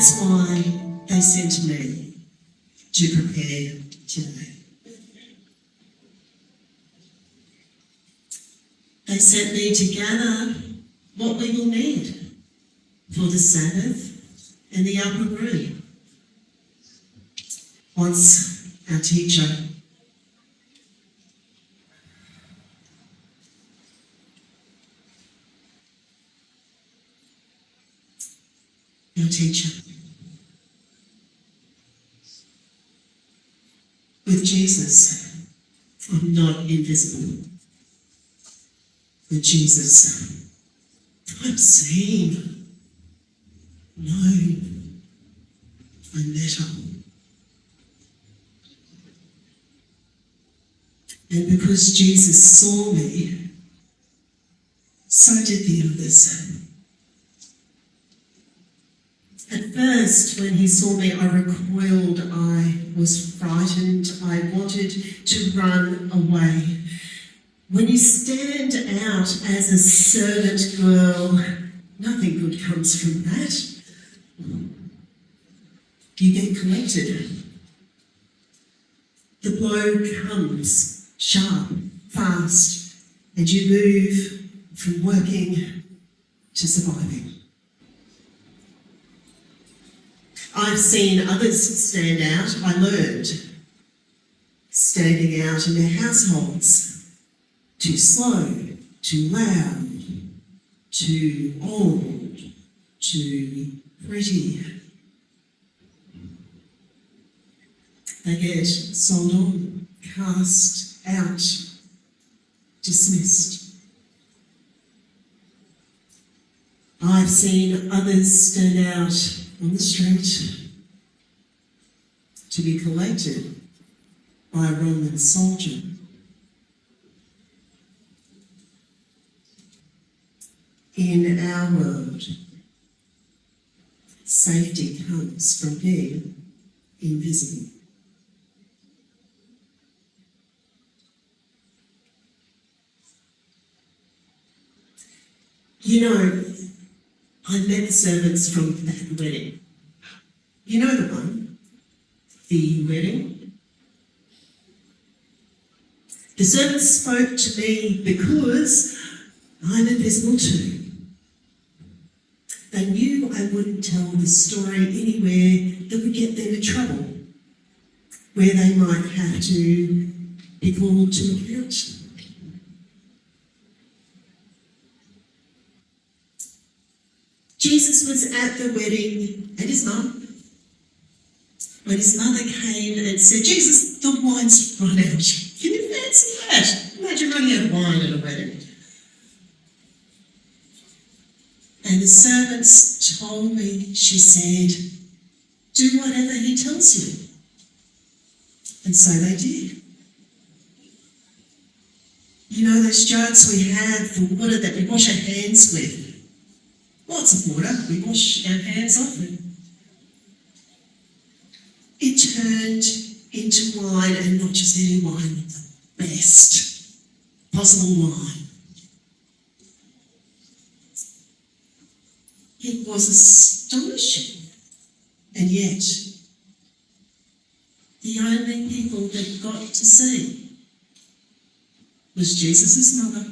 that's why they sent me to prepare today. They sent me to gather what we will need for the Sabbath and the upper room. Once our teacher, with Jesus, I'm not invisible. With Jesus, I'm seen, known, I'm better. And because Jesus saw me, so did the others. At first, when he saw me, I recoiled, I was frightened, I wanted to run away. When you stand out as a servant girl, nothing good comes from that. You get collected. The blow comes sharp, fast, and you move from working to surviving. I've seen others stand out. I learned standing out in their households. Too slow, too loud, too old, too pretty. They get sold on, cast out, dismissed. I've seen others stand out on the street to be collected by a Roman soldier. In our world, safety comes from being invisible. You know, I met servants from that wedding. You know the one? The wedding? The servants spoke to me because I'm invisible too. They knew I wouldn't tell the story anywhere that would get them in trouble, where they might have to be called to account. Jesus was at the wedding and his mum. When his mother came and said, "Jesus, the wine's run out." Can you fancy that? Imagine running out of wine at a wedding. And the servants told me, she said, "Do whatever he tells you." And so they did. You know those jokes we have for water that we wash our hands with? Lots of water we wash our hands off with. It turned into wine, and not just any wine, but the best possible wine. It was astonishing, and yet the only people that got to see was Jesus' mother,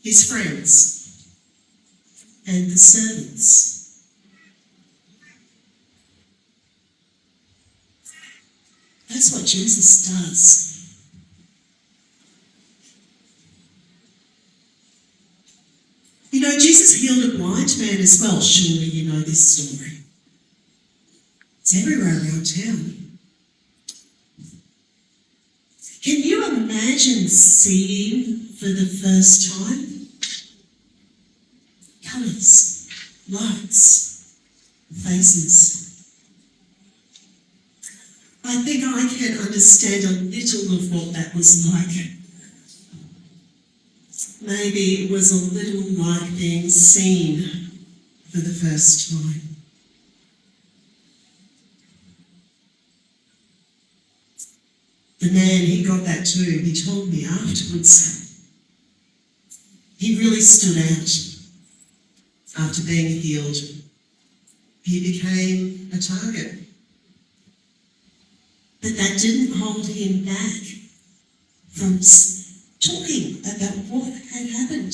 his friends, and the servants. That's what Jesus does. You know, Jesus healed a blind man as well. Surely you know this story. It's everywhere around town. Can you imagine seeing for the first time? Colours, lights, faces. I think I can understand a little of what that was like. Maybe it was a little like being seen for the first time. The man, he got that too. He told me afterwards. He really stood out after being healed. he became a target. But that didn't hold him back from talking about what had happened.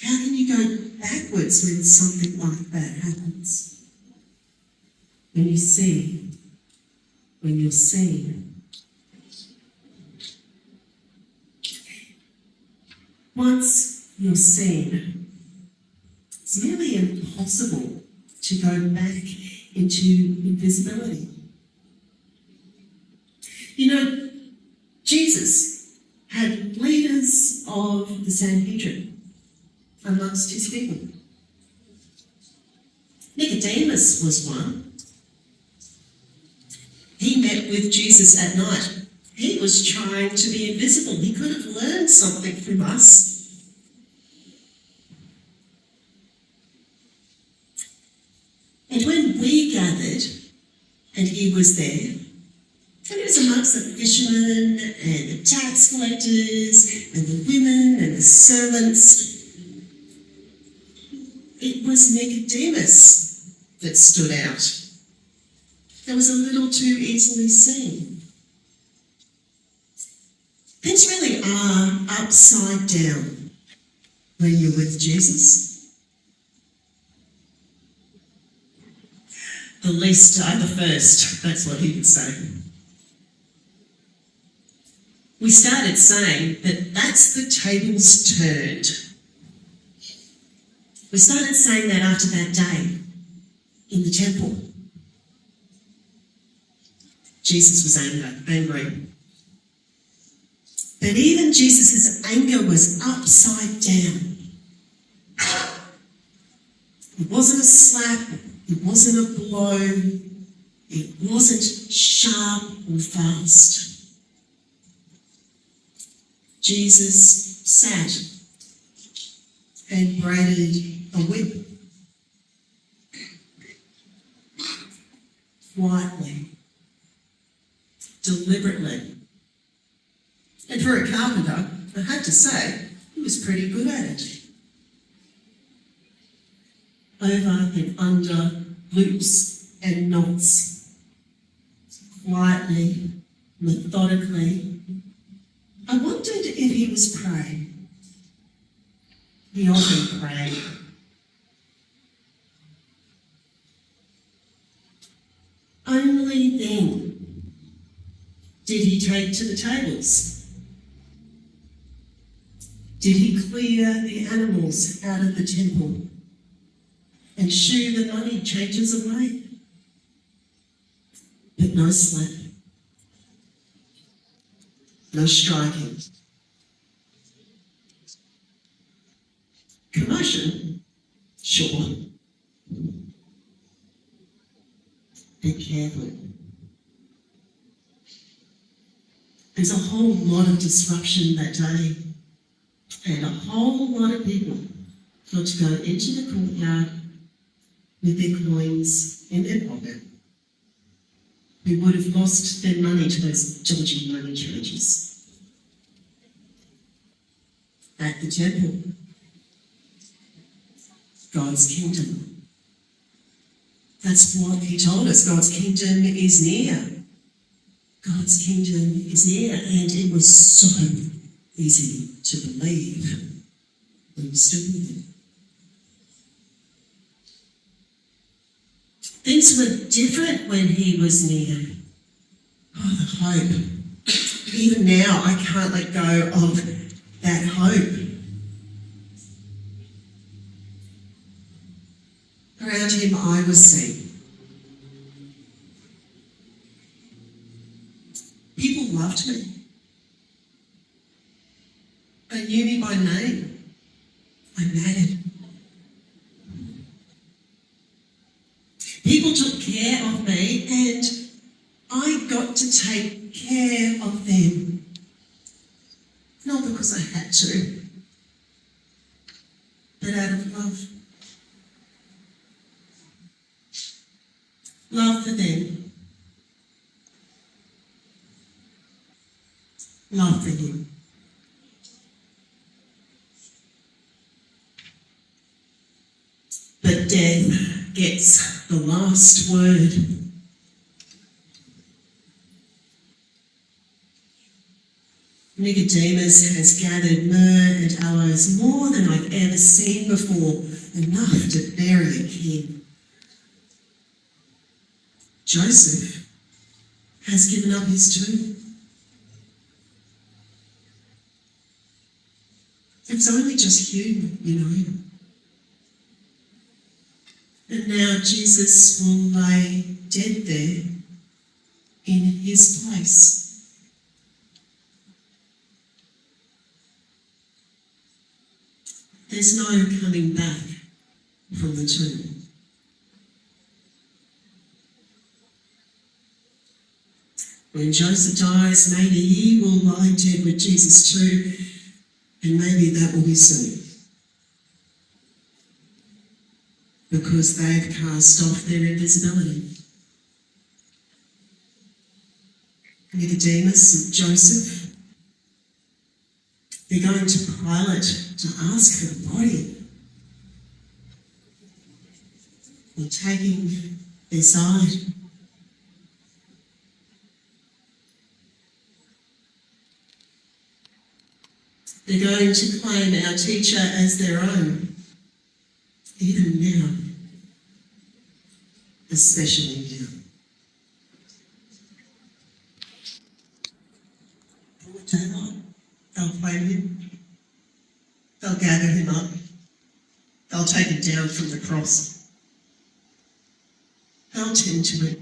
How can you go backwards when something like that happens? When you see, when you're seen. Once you're seen, it's nearly impossible to go back into invisibility. You know, Jesus had leaders of the Sanhedrin amongst his people. Nicodemus was one. He met with Jesus at night. He was trying to be invisible. He could have learned something from us. And when we gathered, and he was there, and it was amongst the fishermen and the tax collectors and the women and the servants, it was Nicodemus that stood out. That was a little too easily seen. Things really are upside down when you're with Jesus. The least are the first, that's what he would say. We started saying that that's the tables turned. We started saying that after that day in the temple. Jesus was angry. But even Jesus' anger was upside down. It wasn't a slap, it wasn't a blow, it wasn't sharp or fast. Jesus sat and braided a whip quietly, deliberately. And for a carpenter, I have to say, he was pretty good at it. Over and under loops and knots, quietly, methodically. I wondered if he was praying. He often prayed. Only then did he take to the tables. Did he clear the animals out of the temple and shoo the money changers away? But no slap. No striking. Commotion? Sure. Be careful. There's a whole lot of disruption that day, and a whole lot of people got to go into the courtyard with their coins in their pocket, who would have lost their money to those dodgy money changers. At the temple, God's kingdom. That's what he told us. God's kingdom is near. God's kingdom is near, and it was so easy to believe when we stood with him. Things were different when he was near. Oh, the hope. Even now, I can't let go of that hope. Around him, I was seen. People loved me. They knew me by name. I mattered. People took care of me, and I got to take care of them. Not because I had to, but out of love. Love for them. Love for him. But death gets the last word. Nicodemus has gathered myrrh and aloes, more than I've ever seen before, enough to bury a king. Joseph has given up his tomb. It was only just human, you know. And now Jesus will lay dead there in his place. There's no coming back from the tomb. When Joseph dies, maybe he will lie dead with Jesus too, and maybe that will be soon. Because they've cast off their invisibility. Nicodemus and Joseph, they're going to Pilate to ask for the body. They're taking their side. They're going to claim our teacher as their own, even now, especially now. They'll claim him. They'll gather him up. They'll take him down from the cross. They'll tend to it.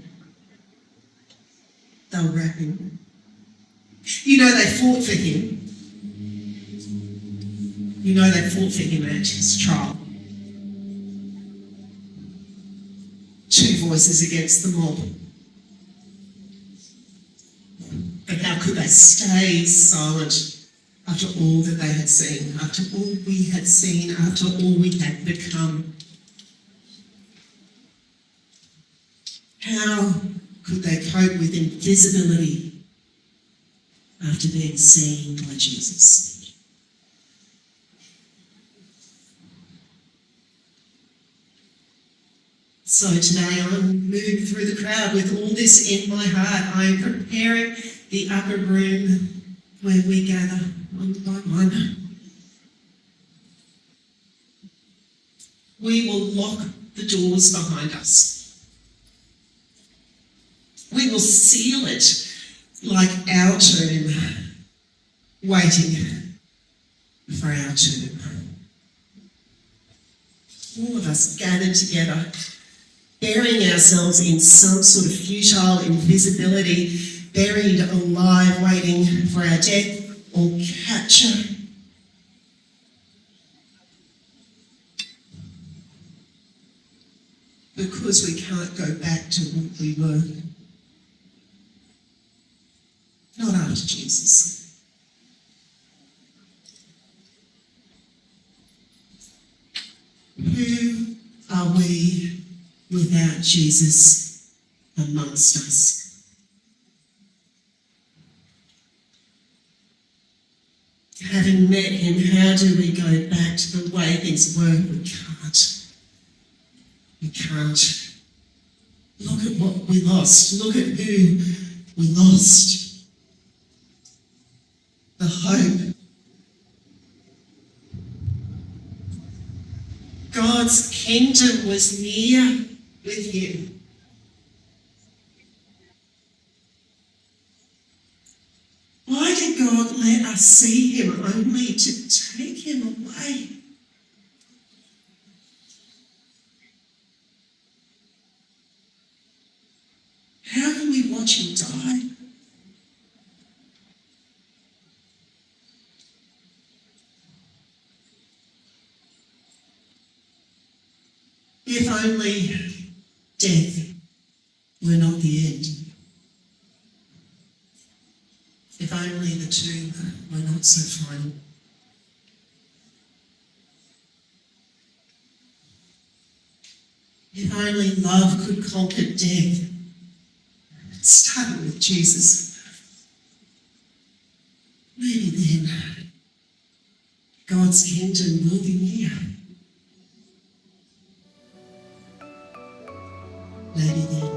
They'll wrap him. You know they fought for him. You know they fought for him at his trial. Two voices against the mob. But how could they stay silent after all that they had seen, after all we had seen, after all we had become? How could they cope with invisibility after being seen by Jesus? So today I'm moving through the crowd with all this in my heart. I'm preparing the upper room where we gather one by one. We will lock the doors behind us. We will seal it like our tomb, waiting for our tomb. All of us gathered together, burying ourselves in some sort of futile invisibility, buried alive, waiting for our death or capture. Because we can't go back to what we were. Not after Jesus. Who are we without Jesus amongst us? Having met him, how do we go back to the way things were? We can't. We can't. Look at what we lost. Look at who we lost. The hope. God's kingdom was near with him. Why did God let us see him only to take him away? How can we watch him die? If only death were not the end. If only the tomb were not so final. If only love could conquer death. Starting with Jesus. Maybe then God's kingdom will be near. lady then.